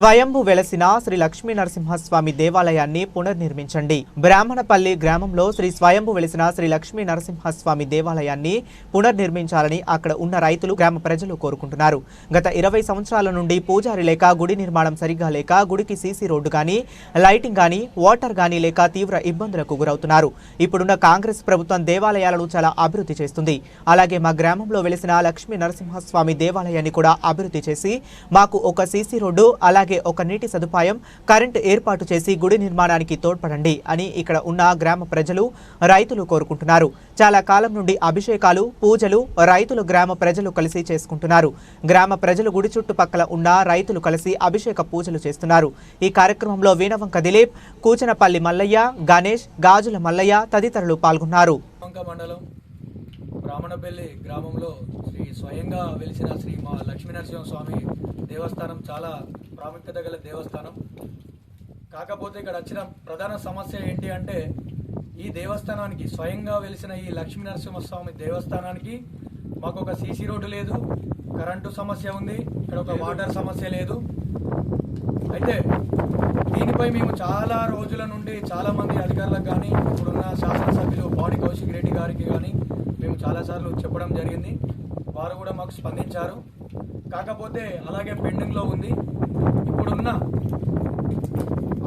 స్వయంభు వెలసిన శ్రీ లక్ష్మీ నరసింహస్వామి దేవాలయాన్ని పునర్నిర్మించండి. బ్రాహ్మణపల్లి గ్రామంలో శ్రీ స్వయంభు వెలసిన శ్రీ లక్ష్మీ నరసింహస్వామి దేవాలయాన్ని పునర్నిర్మించాలని అక్కడ ఉన్న రైతులు, గ్రామ ప్రజలు కోరుకుంటున్నారు. గత 20 సంవత్సరాల నుండి పూజారి లేక, గుడి నిర్మాణం సరిగ్గా లేక, గుడికి సీసీ రోడ్డు గానీ, లైటింగ్ గానీ, వాటర్ గానీ లేక తీవ్ర ఇబ్బందులకు గురవుతున్నారు. ఇప్పుడున్న కాంగ్రెస్ ప్రభుత్వం దేవాలయాలను చాలా అభివృద్ధి చేస్తుంది. అలాగే మా గ్రామంలో వెలిసిన లక్ష్మీ నరసింహస్వామి దేవాలయాన్ని కూడా అభివృద్ధి చేసి మాకు ఒక సీసీ రోడ్డు, అలాగే ఒక నీటి సదుపాయం, కరెంట్ ఏర్పాటు చేసి గుడి నిర్మాణానికి తోడ్పడండి అని ఇక్కడ ఉన్న గ్రామ ప్రజలు, రైతులు కోరుకుంటున్నారు. చాలా కాలం నుండి అభిషేకాలు, పూజలు రైతులు, గ్రామ ప్రజలు కలిసి చేసుకుంటున్నారు. గ్రామ ప్రజలు గుడి చుట్టుపక్కల ఉన్న రైతులు కలిసి అభిషేక పూజలు చేస్తున్నారు. ఈ కార్యక్రమంలో వీణవంక దిలీప్, కూచనపల్లి మల్లయ్య, గణేష్, గాజుల మల్లయ్య తదితరులు పాల్గొన్నారు. బ్రాహ్మణపల్లి గ్రామంలో శ్రీ స్వయంగా వెలిసిన శ్రీ మా లక్ష్మీనరసింహస్వామి దేవస్థానం చాలా ప్రాముఖ్యత గల దేవస్థానం. కాకపోతే ఇక్కడ వచ్చిన ప్రధాన సమస్య ఏంటి అంటే, ఈ దేవస్థానానికి స్వయంగా వెలిసిన ఈ లక్ష్మీనరసింహస్వామి దేవస్థానానికి మాకు ఒక సీసీ రోడ్డు లేదు, కరెంటు సమస్య ఉంది, ఇక్కడ ఒక వాటర్ సమస్య లేదు. అయితే దీనిపై మేము చాలా రోజుల నుండి చాలామంది అధికారులకు కానీ, ఇప్పుడున్న శాసనసభ్యులు బాడి కౌశిక్ రెడ్డి గారికి కానీ మేము చాలాసార్లు చెప్పడం జరిగింది. వారు కూడా మాకు స్పందించారు. కాకపోతే అలాగే పెండింగ్లో ఉంది. ఇప్పుడున్న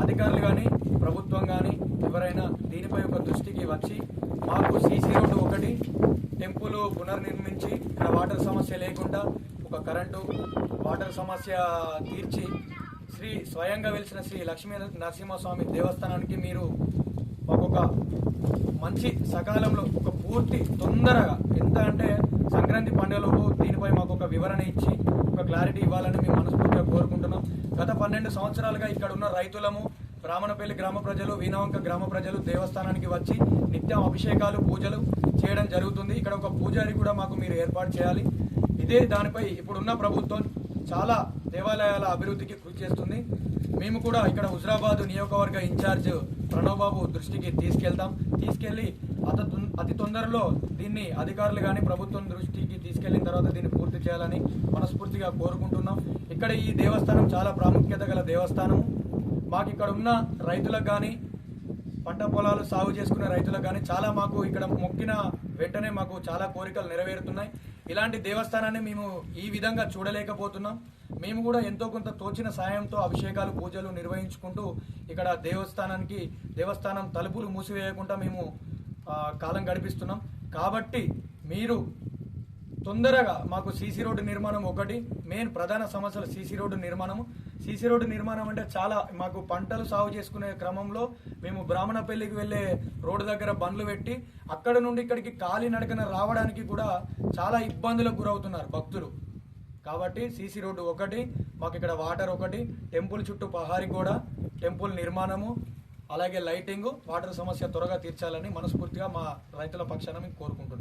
అధికారులు కానీ, ప్రభుత్వం కానీ ఎవరైనా దీనిపై ఒక దృష్టికి వచ్చి మాకు సీసీ రోడ్డు ఒకటి, టెంపుల్ పునర్నిర్మించి ఇక్కడ వాటర్ సమస్య లేకుండా ఒక కరెంటు, వాటర్ సమస్య తీర్చి శ్రీ స్వయంగా వెలిసిన శ్రీ లక్ష్మీ నరసింహస్వామి దేవస్థానానికి మీరు మాకొక మంచి సకాలంలో ఒక పూర్తి తొందరగా, ఎంత అంటే సంక్రాంతి పండుగలోపు దీనిపై మాకు ఒక వివరణ ఇచ్చి ఒక క్లారిటీ ఇవ్వాలని మేము మనస్ఫూర్తిగా కోరుకుంటున్నాం. గత 12 సంవత్సరాలుగా ఇక్కడ ఉన్న రైతులము, బ్రాహ్మణపల్లి గ్రామ ప్రజలు, వీణవంక గ్రామ ప్రజలు దేవస్థానానికి వచ్చి నిత్యం అభిషేకాలు, పూజలు చేయడం జరుగుతుంది. ఇక్కడ ఒక పూజారి కూడా మాకు మీరు ఏర్పాటు చేయాలి. ఇదే దానిపై ఇప్పుడున్న ప్రభుత్వం చాలా దేవాలయాల అభివృద్ధికి కృషి చేస్తుంది. మేము కూడా ఇక్కడ హుజరాబాద్ నియోజకవర్గ ఇన్ఛార్జ్ ప్రణవ్ బాబు దృష్టికి తీసుకెళ్లి అతి తొందరలో దీన్ని అధికారులు కానీ ప్రభుత్వం దృష్టికి తీసుకెళ్లిన తర్వాత దీన్ని పూర్తి చేయాలని మనస్ఫూర్తిగా కోరుకుంటున్నాం. ఇక్కడ ఈ దేవస్థానం చాలా ప్రాముఖ్యత గల దేవస్థానము. మాకు ఇక్కడ ఉన్న రైతులకు కానీ, పంట పొలాలు సాగు చేసుకునే రైతులకు కానీ చాలా మాకు ఇక్కడ మొక్కిన వెంటనే మాకు చాలా కోరికలు నెరవేరుతున్నాయి. ఇలాంటి దేవస్థానాన్ని మేము ఈ విధంగా చూడలేకపోతున్నాం. మేము కూడా ఎంతో కొంత తోచిన సాయంతో అభిషేకాలు, పూజలు నిర్వహించుకుంటూ ఇక్కడ దేవస్థానం తలుపులు మూసివేయకుండా మేము కాలం గడిపిస్తున్నాం. కాబట్టి మీరు తొందరగా మాకు సీసీ రోడ్డు నిర్మాణం ఒకటి మెయిన్ ప్రధాన సమస్యలు. సీసీ రోడ్డు నిర్మాణం అంటే చాలా మాకు పంటలు సాగు చేసుకునే క్రమంలో మేము బ్రాహ్మణపల్లికి వెళ్ళే రోడ్డు దగ్గర బండ్లు పెట్టి అక్కడ నుండి ఇక్కడికి కాలినడకన రావడానికి కూడా చాలా ఇబ్బందులకు గురవుతున్నారు భక్తులు. కాబట్టి సీసీ రోడ్డు ఒకటి, మాకు ఇక్కడ వాటర్ ఒకటి, టెంపుల్ చుట్టూ పహారీ గోడ, టెంపుల్ నిర్మాణము, అలాగే లైటింగ్, వాటర్ సమస్య త్వరగా తీర్చాలని మనస్ఫూర్తిగా మా రైతుల పక్షాన మేము కోరుకుంటున్నాం.